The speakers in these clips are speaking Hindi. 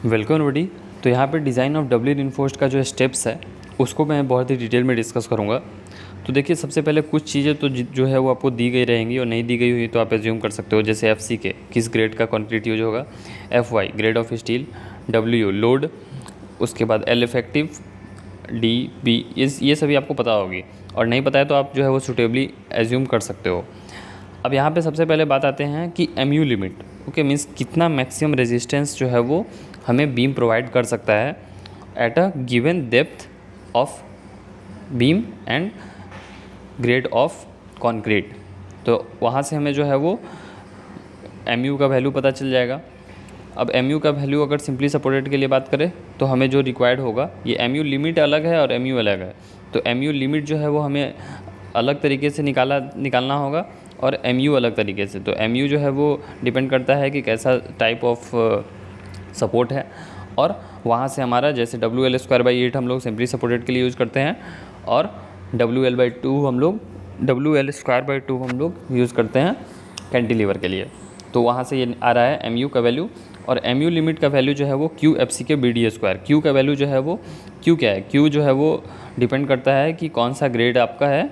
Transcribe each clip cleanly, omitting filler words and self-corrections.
Welcome everybody. तो यहाँ पे डिज़ाइन ऑफ डबली रिइंफोर्स्ड का जो स्टेप्स है उसको मैं बहुत ही डिटेल में डिस्कस करूँगा। तो देखिए, सबसे पहले कुछ चीज़ें तो जो है वो आपको दी गई रहेंगी और नहीं दी गई हुई तो आप एज्यूम कर सकते हो। जैसे एफ के किस ग्रेड का कंक्रीट यूज होगा, FY grade of steel, WU load, उसके बाद L इफेक्टिव, DB ये सभी आपको पता होगी, और नहीं पता है तो आप जो है वो सुटेबली एज्यूम कर सकते हो। अब यहाँ पे सबसे पहले बात आते हैं कि MU लिमिट, ओके, मीन्स कितना मैक्सिमम रेजिस्टेंस जो है वो हमें बीम प्रोवाइड कर सकता है at a given depth of beam and grade of concrete. तो वहाँ से हमें जो है वो MU का वैल्यू पता चल जाएगा। अब MU का वैल्यू अगर सिंपली सपोर्टेड के लिए बात करें तो हमें जो रिक्वायर्ड होगा, ये MU लिमिट अलग है और MU अलग है। तो MU लिमिट जो है वो हमें अलग तरीके से निकालना होगा और MU अलग तरीके से। तो MU जो है वो डिपेंड करता है कि कैसा टाइप ऑफ सपोर्ट है, और वहाँ से हमारा जैसे WL²/8 हम लोग सिंपली सपोर्टेड के लिए यूज़ करते हैं, और WL/2 हम लोग यूज़ करते हैं कैंटिलीवर के लिए। तो वहाँ से ये आ रहा है MU का वैल्यू। और MU लिमिट का वैल्यू जो है वो QFC के BD²। Q का वैल्यू जो है वो Q क्या है, Q जो है वो डिपेंड करता है कि कौन सा ग्रेड आपका है,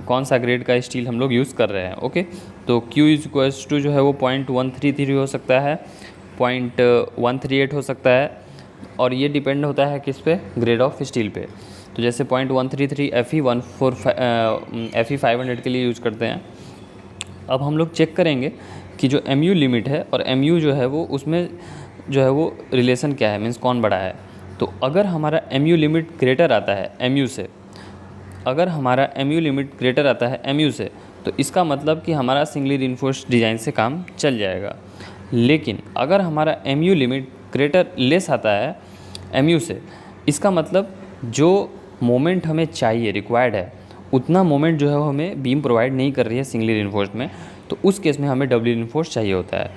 कौन सा ग्रेड का स्टील हम लोग यूज़ कर रहे हैं। ओके, तो Q जो है वो 0.133 हो सकता है, 0.138 हो सकता है, और ये डिपेंड होता है किस पे, ग्रेड ऑफ स्टील पे। तो जैसे 0.133 FE 500 के लिए यूज़ करते हैं। अब हम लोग चेक करेंगे कि जो MU लिमिट है और MU जो है वो उसमें जो है वो रिलेशन क्या है, मीन्स कौन बड़ा है। तो अगर हमारा MU लिमिट ग्रेटर आता है MU से, अगर हमारा MU लिमिट ग्रेटर आता है MU से, तो इसका मतलब कि हमारा सिंगली रिइंफोर्स्ड डिज़ाइन से काम चल जाएगा। लेकिन अगर हमारा MU लिमिट ग्रेटर लेस आता है MU से, इसका मतलब जो मोमेंट हमें चाहिए, रिक्वायर्ड है, उतना मोमेंट जो है वो हमें बीम प्रोवाइड नहीं कर रही है सिंगली रिइंफोर्स्ड में। तो उस केस में हमें डबली रिइंफोर्स्ड चाहिए होता है।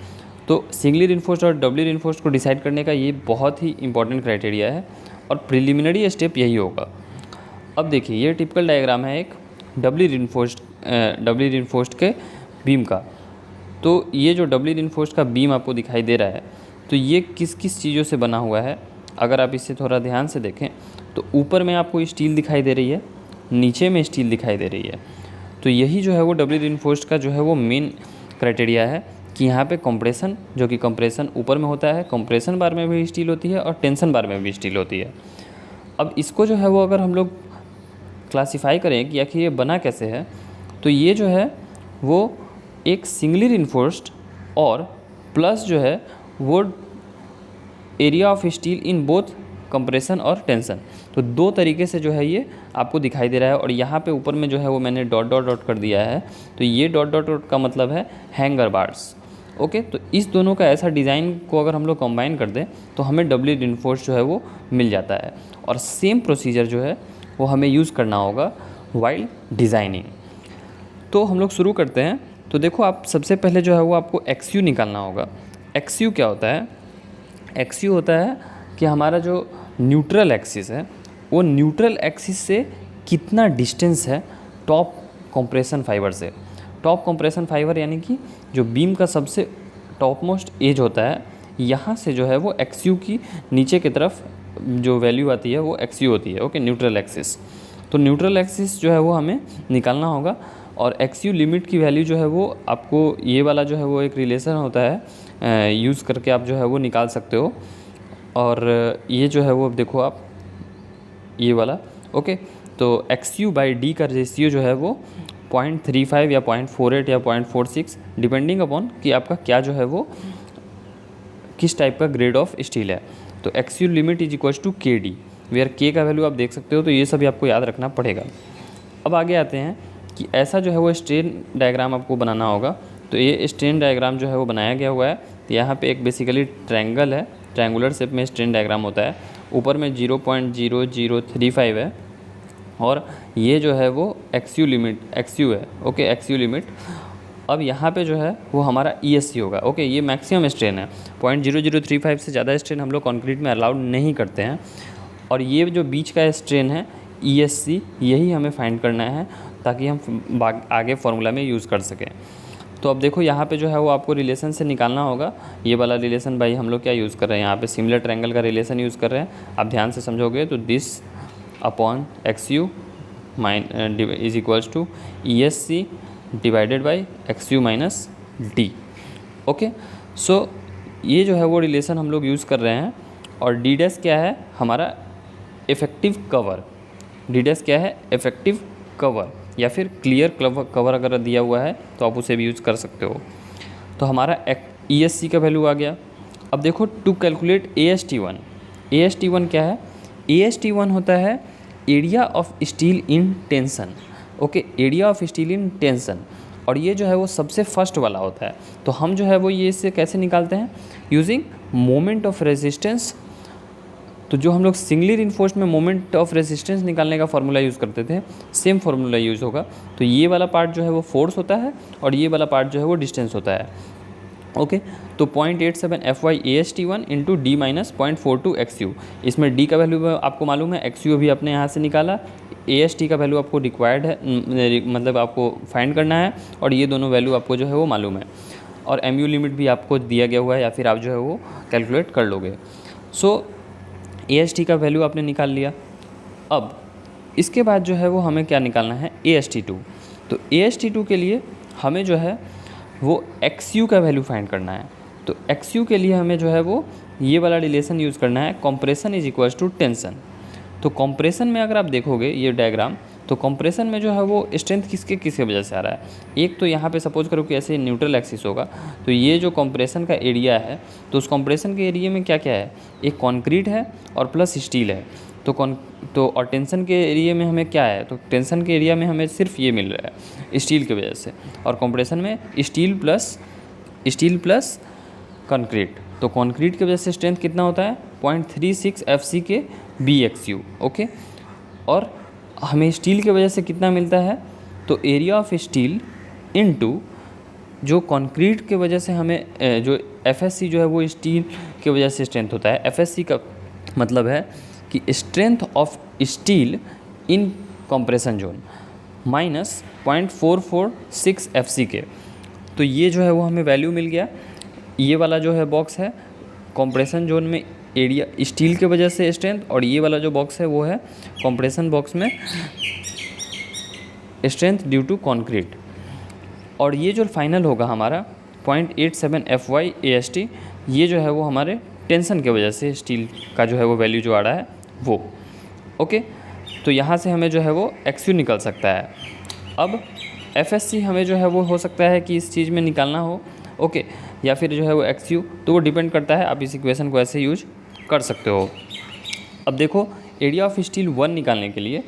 तो सिंगली रिइंफोर्स्ड और डबली रिइंफोर्स्ड को डिसाइड करने का ये बहुत ही इंपॉर्टेंट क्राइटेरिया है, और प्रिलिमिनरी स्टेप यही होगा। अब देखिए, ये टिपिकल डायग्राम है एक डबली रिइंफोर्स्ड के बीम का। तो ये जो डबली रिइंफोर्स्ड का बीम आपको दिखाई दे रहा है, तो ये किस किस चीज़ों से बना हुआ है, अगर आप इसे थोड़ा ध्यान से देखें तो ऊपर में आपको स्टील दिखाई दे रही है, नीचे में स्टील दिखाई दे रही है। तो यही जो है वो डबली रिइंफोर्स्ड का जो है वो मेन क्राइटेरिया है कि यहाँ पे कंप्रेशन, जो कि कंप्रेशन ऊपर में होता है, कंप्रेशन बार में भी स्टील होती है और टेंशन बार में भी स्टील होती है। अब इसको जो है वो अगर हम लोग क्लासिफाई करें कि आखिर ये बना कैसे है, तो ये जो है वो एक सिंगली रिइंफोर्स्ड और प्लस जो है वो area of steel in both compression और टेंशन। तो दो तरीके से जो है ये आपको दिखाई दे रहा है। और यहाँ पे ऊपर में जो है वो मैंने डॉट डॉट डॉट कर दिया है, तो ये डॉट डॉट डॉट का मतलब है हैंगर बार्स। ओके, तो इस दोनों का ऐसा डिज़ाइन को अगर हम लोग कंबाइन कर दें तो हमें डबली रिइंफोर्स्ड जो है वो मिल जाता है। और सेम प्रोसीजर जो है वो हमें यूज़ करना होगा वाइल डिज़ाइनिंग। तो हम लोग शुरू करते हैं। तो देखो, आप सबसे पहले जो है वो आपको XU निकालना होगा। XU क्या होता है? XU होता है कि हमारा जो न्यूट्रल एक्सिस है, वो न्यूट्रल एक्सिस से कितना डिस्टेंस है टॉप कंप्रेशन फाइबर से। टॉप कंप्रेशन फाइबर यानी कि जो बीम का सबसे टॉप मोस्ट एज होता है, यहाँ से जो है वो XU की नीचे की तरफ जो वैल्यू आती है वो XU होती है। Okay, neutral axis. तो न्यूट्रल एक्सिस जो है वो हमें निकालना होगा, और XU लिमिट की वैल्यू जो है वो आपको ये वाला जो है वो एक रिलेशन होता है, यूज़ करके आप जो है वो निकाल सकते हो। और ये जो है वो देखो आप, ये वाला। ओके, तो XU/D का रेशियो जो है वो 0.35 या 0.48 या 0.46 डिपेंडिंग अपॉन कि आपका क्या जो है वो किस टाइप का ग्रेड ऑफ स्टील है। तो XU limit is equals to KD, where K का वैल्यू आप देख सकते हो। तो ये सभी आपको याद रखना पड़ेगा। अब आगे आते हैं कि ऐसा जो है वो स्ट्रेन डायग्राम आपको बनाना होगा। तो ये स्ट्रेन डायग्राम जो है वो बनाया गया हुआ है। तो यहाँ पे एक बेसिकली ट्रायंगल है, ट्रायंगुलर शेप में स्ट्रेन डायग्राम होता है। ऊपर में 0.0035 है, और ये जो है वो XU है। Okay, XU limit. अब यहाँ पे जो है वो हमारा ESC होगा। ओके, ये मैक्सिमम स्ट्रेन है। 0.0035 से ज़्यादा स्ट्रेन हम लोग कंक्रीट में अलाउड नहीं करते हैं। और ये जो बीच का स्ट्रेन है ESC, यही हमें फाइंड करना है ताकि हम आगे फार्मूला में यूज़ कर सकें। तो अब देखो यहाँ पे जो है वो आपको रिलेशन से निकालना होगा। ये वाला रिलेशन भाई हम लोग क्या यूज़ कर रहे हैं, यहाँ पे सिमिलर ट्रायंगल का रिलेशन यूज़ कर रहे हैं। आप ध्यान से समझोगे तो this upon x u is equals to e s c divided by x u minus d. Okay, so ये जो है वो रिलेशन हम लोग यूज़ कर रहे हैं। और डी डैश क्या है, हमारा इफ़ेक्टिव कवर। डी डैश क्या है, इफ़ेक्टिव कवर या फिर क्लियर कवर अगर दिया हुआ है तो आप उसे भी यूज़ कर सकते हो। तो हमारा ई एस सी का वैल्यू आ गया। अब देखो to calculate A S T one, A S T one क्या है, ए एस टी वन होता है area of steel in tension. Okay, area of steel in tension, और ये जो है वो सबसे फर्स्ट वाला होता है। तो हम जो है वो ये इससे कैसे निकालते हैं, यूजिंग मोमेंट ऑफ रेजिस्टेंस। तो जो हम लोग सिंगली रिइंफोर्स्ड में मोमेंट ऑफ रेजिस्टेंस निकालने का फार्मूला यूज़ करते थे, सेम फार्मूला यूज़ होगा। तो ये वाला पार्ट जो है वो फोर्स होता है और ये वाला पार्ट जो है वो डिस्टेंस होता है। ओके, तो 0.87 FY AST1 into D minus 0.42 XU। इसमें डी का वैल्यू आपको मालूम है, XU अभी अपने यहाँ से निकाला, AST का वैल्यू आपको रिक्वायर्ड है, मतलब आपको फाइंड करना है, और ये दोनों वैल्यू आपको जो है वो मालूम है। और MU लिमिट भी आपको दिया गया हुआ है, या फिर आप जो है वो कैलकुलेट कर लोगे। सो AST का वैल्यू आपने निकाल लिया। अब इसके बाद जो है वो हमें क्या निकालना है, AST2। तो AST2 के लिए हमें जो है वो XU का वैल्यू फाइंड करना है। तो XU के लिए हमें जो है वो ये वाला रिलेशन यूज़ करना है, compression is equals to tension. तो कंप्रेशन में अगर आप देखोगे ये डायग्राम, तो कंप्रेशन में जो है वो स्ट्रेंथ किसके वजह से आ रहा है। एक तो यहाँ पे सपोज करो कि ऐसे न्यूट्रल एक्सिस होगा, तो ये जो कंप्रेशन का एरिया है, तो उस कंप्रेशन के एरिया में क्या क्या है, एक कंक्रीट है और प्लस स्टील है। तो और टेंशन के एरिया में हमें क्या है, तो टेंशन के एरिया में हमें सिर्फ ये मिल रहा है स्टील की वजह से, और कंप्रेशन में स्टील प्लस कंक्रीट। तो कंक्रीट की वजह से स्ट्रेंथ कितना होता है, 0.36 FC के BXU। ओके, और हमें स्टील की वजह से कितना मिलता है, तो एरिया ऑफ स्टील इनटू जो कंक्रीट के वजह से हमें जो FSC जो है वो स्टील की वजह से स्ट्रेंथ होता है। FSC का मतलब है कि strength of steel in compression zone minus 0.446 FC के। तो ये जो है वो हमें वैल्यू मिल गया। ये वाला जो है बॉक्स है कंप्रेशन जोन में एरिया स्टील के वजह से स्ट्रेंथ, और ये वाला जो बॉक्स है वो है कंप्रेशन बॉक्स में स्ट्रेंथ ड्यू टू कंक्रीट। और ये जो फाइनल होगा हमारा 0.87 FY AST, ये जो है वो हमारे टेंशन की वजह से स्टील का जो है वो वैल्यू जो आ रहा है वो। ओके, तो यहाँ से हमें जो है वो XU निकल सकता है। अब FSC हमें जो है वो हो सकता है कि इस चीज़ में निकालना हो, ओके, या फिर जो है वो XU, तो वो डिपेंड करता है, आप इस इक्वेशन को ऐसे यूज कर सकते हो। अब देखो एरिया ऑफ स्टील 1 निकालने के लिए,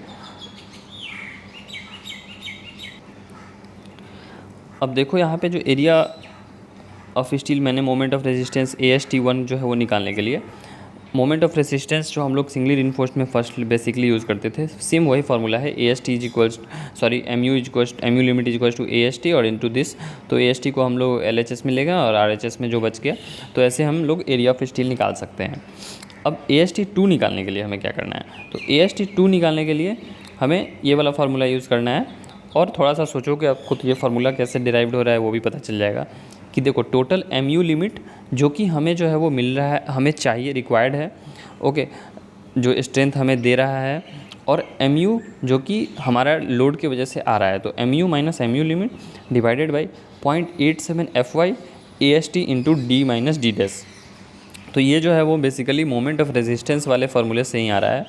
अब देखो यहाँ पे जो एरिया ऑफ स्टील मैंने मोमेंट ऑफ रेजिस्टेंस AST1 जो है वो निकालने के लिए, मोमेंट ऑफ रेजिस्टेंस जो हम लोग सिंगली रिइंफोर्स्ड में फर्स्ट बेसिकली यूज़ करते थे, सेम वही फार्मूला है, MU limit is equals to AST और इनटू दिस। तो AST को हम लोग LHS में लेगा और RHS में जो बच गया, तो ऐसे हम लोग एरिया ऑफ स्टील निकाल सकते हैं। अब AST2 निकालने के लिए हमें क्या करना है, तो AST2 निकालने के लिए हमें ये वाला फार्मूला यूज़ करना है। और थोड़ा सा सोचो कि आपको तो ये फार्मूला कैसे डिराइव्ड हो रहा है वो भी पता चल जाएगा। कि देखो टोटल MU लिमिट जो कि हमें जो है वो मिल रहा है, हमें चाहिए, रिक्वायर्ड है, ओके, जो स्ट्रेंथ हमें दे रहा है, और MU जो कि हमारा लोड की वजह से आ रहा है, तो MU minus MU limit divided by 0.87 FY AST into D minus D dash. तो ये जो है वो बेसिकली मोमेंट ऑफ रेजिस्टेंस वाले फार्मूले से ही आ रहा है।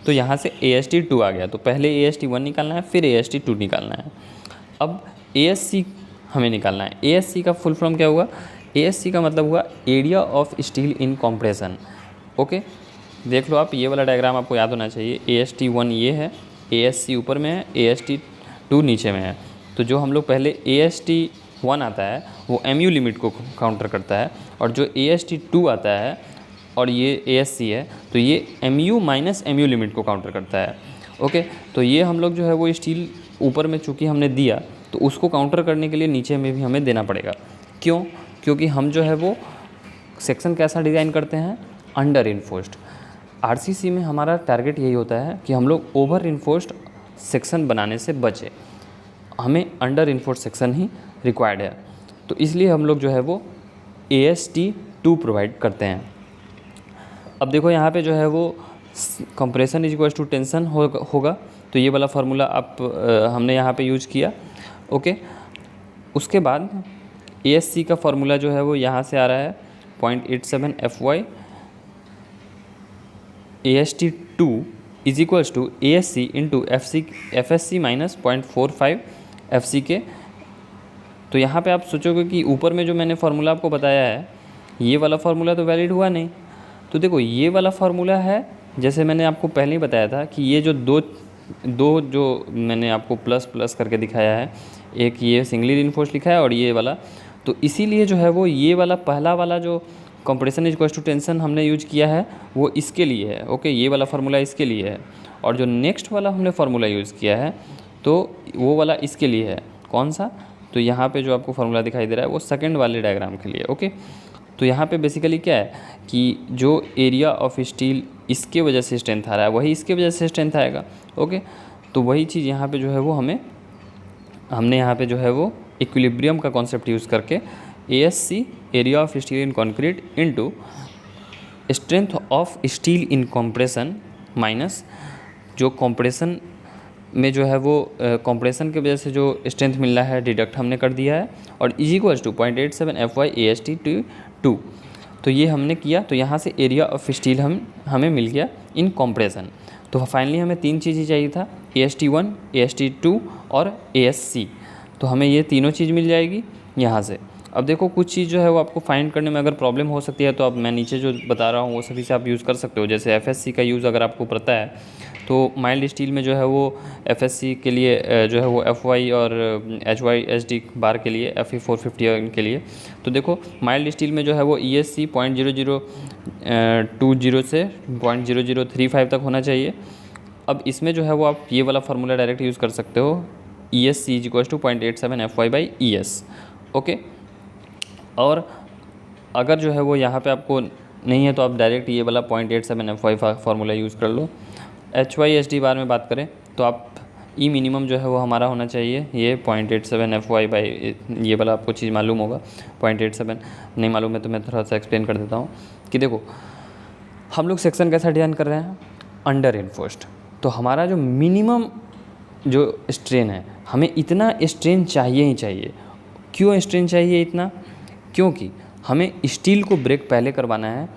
तो यहाँ से AST2 आ गया, तो पहले AST1 निकालना है, फिर AST2 निकालना है। अब ASC हमें निकालना है। ASC का फुल फॉर्म क्या हुआ, ASC का मतलब हुआ area of steel in compression. Okay, देख लो आप, ये वाला डायग्राम आपको याद होना चाहिए। AST1 ये है, ASC ऊपर में है, AST2 नीचे में है। तो जो हम लोग पहले AST1 आता है वो MU लिमिट को काउंटर करता है, और जो AST2 आता है और ये ASC है तो ये MU माइनस MU लिमिट को काउंटर करता है। ओके, तो ये हम लोग जो है वो स्टील ऊपर में चूँकि हमने दिया, तो उसको काउंटर करने के लिए नीचे में भी हमें देना पड़ेगा। क्यों, क्योंकि हम जो है वो सेक्शन कैसा डिज़ाइन करते हैं, अंडर इन्फोर्स्ड। RCC में हमारा टारगेट यही होता है कि हम लोग ओवर इन्फोर्स्ड सेक्शन बनाने से बचे, हमें अंडर इन्फोर्स्ड सेक्शन ही रिक्वायर्ड है। तो इसलिए हम लोग जो है वो AST2 प्रोवाइड करते हैं। अब देखो यहाँ पे जो है वो compression is equal to tension होगा, तो ये वाला फार्मूला हमने यहाँ पे यूज किया। ओके, उसके बाद ASC का फार्मूला जो है वो यहाँ से आ रहा है 0.87 FY AST2 is equals to ASC into FSC minus 0.45 FCK। तो यहाँ पे आप सोचोगे कि ऊपर में जो मैंने फार्मूला आपको बताया है ये वाला फार्मूला तो वैलिड हुआ नहीं। तो देखो ये वाला फार्मूला है, जैसे मैंने आपको पहले ही बताया था कि ये जो दो जो मैंने आपको प्लस प्लस करके दिखाया है, एक ये सिंगली रिइंफोर्स्ड लिखा है और ये वाला, तो इसीलिए जो है वो ये वाला पहला वाला जो compression is equal to tension हमने यूज किया है वो इसके लिए है। ओके, ये वाला फार्मूला इसके लिए है, और जो नेक्स्ट वाला हमने फार्मूला यूज़ किया है तो वो वाला इसके लिए है। कौन सा? तो यहाँ पे जो आपको फार्मूला दिखाई दे रहा है वो सेकंड वाले डायग्राम के लिए। ओके, तो यहाँ पे बेसिकली क्या है कि जो एरिया ऑफ स्टील इसके वजह से स्ट्रेंथ आ रहा है वही इसके वजह से स्ट्रेंथ आएगा। ओके, तो वही चीज़ यहाँ पे जो है वो हमने यहाँ पे जो है वो इक्विलिब्रियम का कॉन्सेप्ट यूज़ करके ASC area of steel in concrete into strength of steel in compression minus जो कंप्रेशन में जो है वो कंप्रेशन की वजह से जो स्ट्रेंथ मिल रहा है डिडक्ट हमने कर दिया है, और is equals to 0.87 FY AST2। तो ये हमने किया, तो यहाँ से एरिया ऑफ स्टील हमें मिल गया इन कंप्रेशन। तो फाइनली हमें तीन चीज़ें चाहिए था, AST1 AST2 और ASC। तो हमें ये तीनों चीज़ मिल जाएगी यहाँ से। अब देखो कुछ चीज़ जो है वो आपको फाइंड करने में अगर प्रॉब्लम हो सकती है तो अब मैं नीचे जो बता रहा हूँ वो सभी से आप यूज़ कर सकते हो। जैसे FSC का यूज़ अगर आपको पता है तो माइल्ड स्टील में जो है वो FSC के लिए जो है वो FY और HYSD बार के लिए FE 450 के लिए। तो देखो माइल्ड स्टील में जो है वो ESC 0.0020 से 0.0035 तक होना चाहिए। अब इसमें जो है वो आप ये वाला फार्मूला डायरेक्ट यूज़ कर सकते हो, ESC is equal to 0.87 FY by ES। Okay, और अगर जो है वो यहाँ पे आपको नहीं है तो आप डायरेक्ट ये वाला 0.87 FY फार्मूला यूज़ कर लो। HYSD बार में बात करें तो आप ई मिनिमम जो है वो हमारा होना चाहिए ये 0.87 FY बाई, ये वाला आपको चीज़ मालूम होगा। 0.87 नहीं मालूम है तो मैं थोड़ा सा एक्सप्लेन कर देता हूँ कि देखो हम लोग सेक्शन कैसा डिज़ाइन कर रहे हैं, अंडर इन्फोर्स्ड। तो हमारा जो मिनिमम जो स्ट्रेन है, हमें इतना स्ट्रेन चाहिए ही चाहिए। क्यों स्ट्रेन चाहिए इतना? क्योंकि हमें स्टील को ब्रेक पहले करवाना है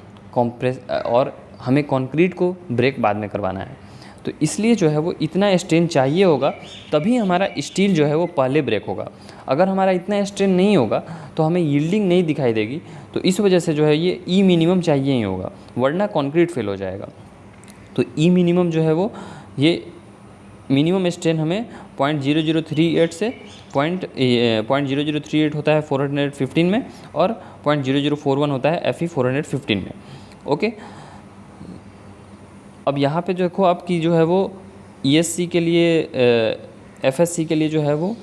और हमें कंक्रीट को ब्रेक बाद में करवाना है। तो इसलिए जो है वो इतना स्ट्रेन चाहिए होगा तभी हमारा स्टील जो है वो पहले ब्रेक होगा। अगर हमारा इतना स्ट्रेन नहीं होगा तो हमें यील्डिंग नहीं दिखाई देगी। तो इस वजह से जो है ये ई मिनिमम चाहिए ही होगा, वरना कंक्रीट फेल हो जाएगा। तो ई मिनिमम जो है वो ये मिनिमम स्ट्रेन हमें 0.0038 से 0.0038 होता है 415 में, और 0.0041 होता है FE 415 में। ओके, अब यहाँ पे जो देखो आपकी जो है वो ESC के लिए FSC के लिए जो है वो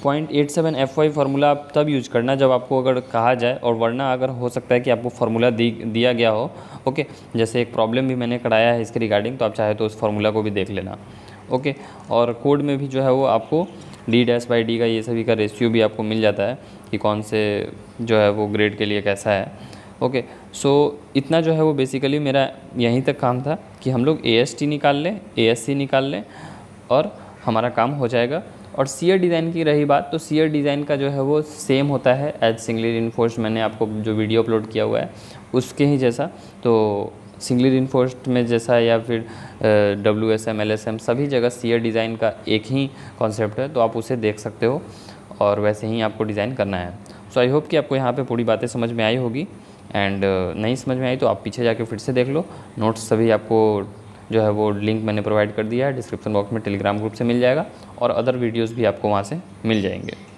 0.87 FY फार्मूला आप तब यूज करना जब आपको अगर कहा जाए, और वरना अगर हो सकता है कि आपको फार्मूला दिया गया हो। ओके, जैसे एक प्रॉब्लम भी मैंने कराया है इसके रिगार्डिंग, तो आप चाहे तो उस फार्मूला को भी देख लेना। ओके, और कोड में भी जो है वो आपको D-/D का ये सभी का रेशियो भी आपको मिल जाता है कि कौन से जो है वो ग्रेड के लिए कैसा है। ओके, सो इतना जो है वो बेसिकली मेरा यहीं तक काम था कि हम लोग AST निकाल लें, ASC निकाल लें और हमारा काम हो जाएगा। और सीयर डिज़ाइन की रही बात, तो सीयर डिज़ाइन का जो है वो सेम होता है एज सिंगली रिइंफोर्स्ड। मैंने आपको जो वीडियो अपलोड किया हुआ है उसके ही जैसा, तो सिंगली रिइंफोर्स्ड में जैसा या फिर WSM LSM सभी जगह सीयर डिज़ाइन का एक ही कॉन्सेप्ट है, तो आप उसे देख सकते हो और वैसे ही आपको डिज़ाइन करना है। सो आई होप कि आपको यहाँ पे पूरी बातें समझ में आई होगी, एंड नहीं समझ में आई तो आप पीछे जाके फिर से देख लो। नोट्स सभी आपको जो है वो लिंक मैंने प्रोवाइड कर दिया है, डिस्क्रिप्शन बॉक्स में टेलीग्राम ग्रुप से मिल जाएगा, और अदर वीडियोज़ भी आपको वहाँ से मिल जाएंगे।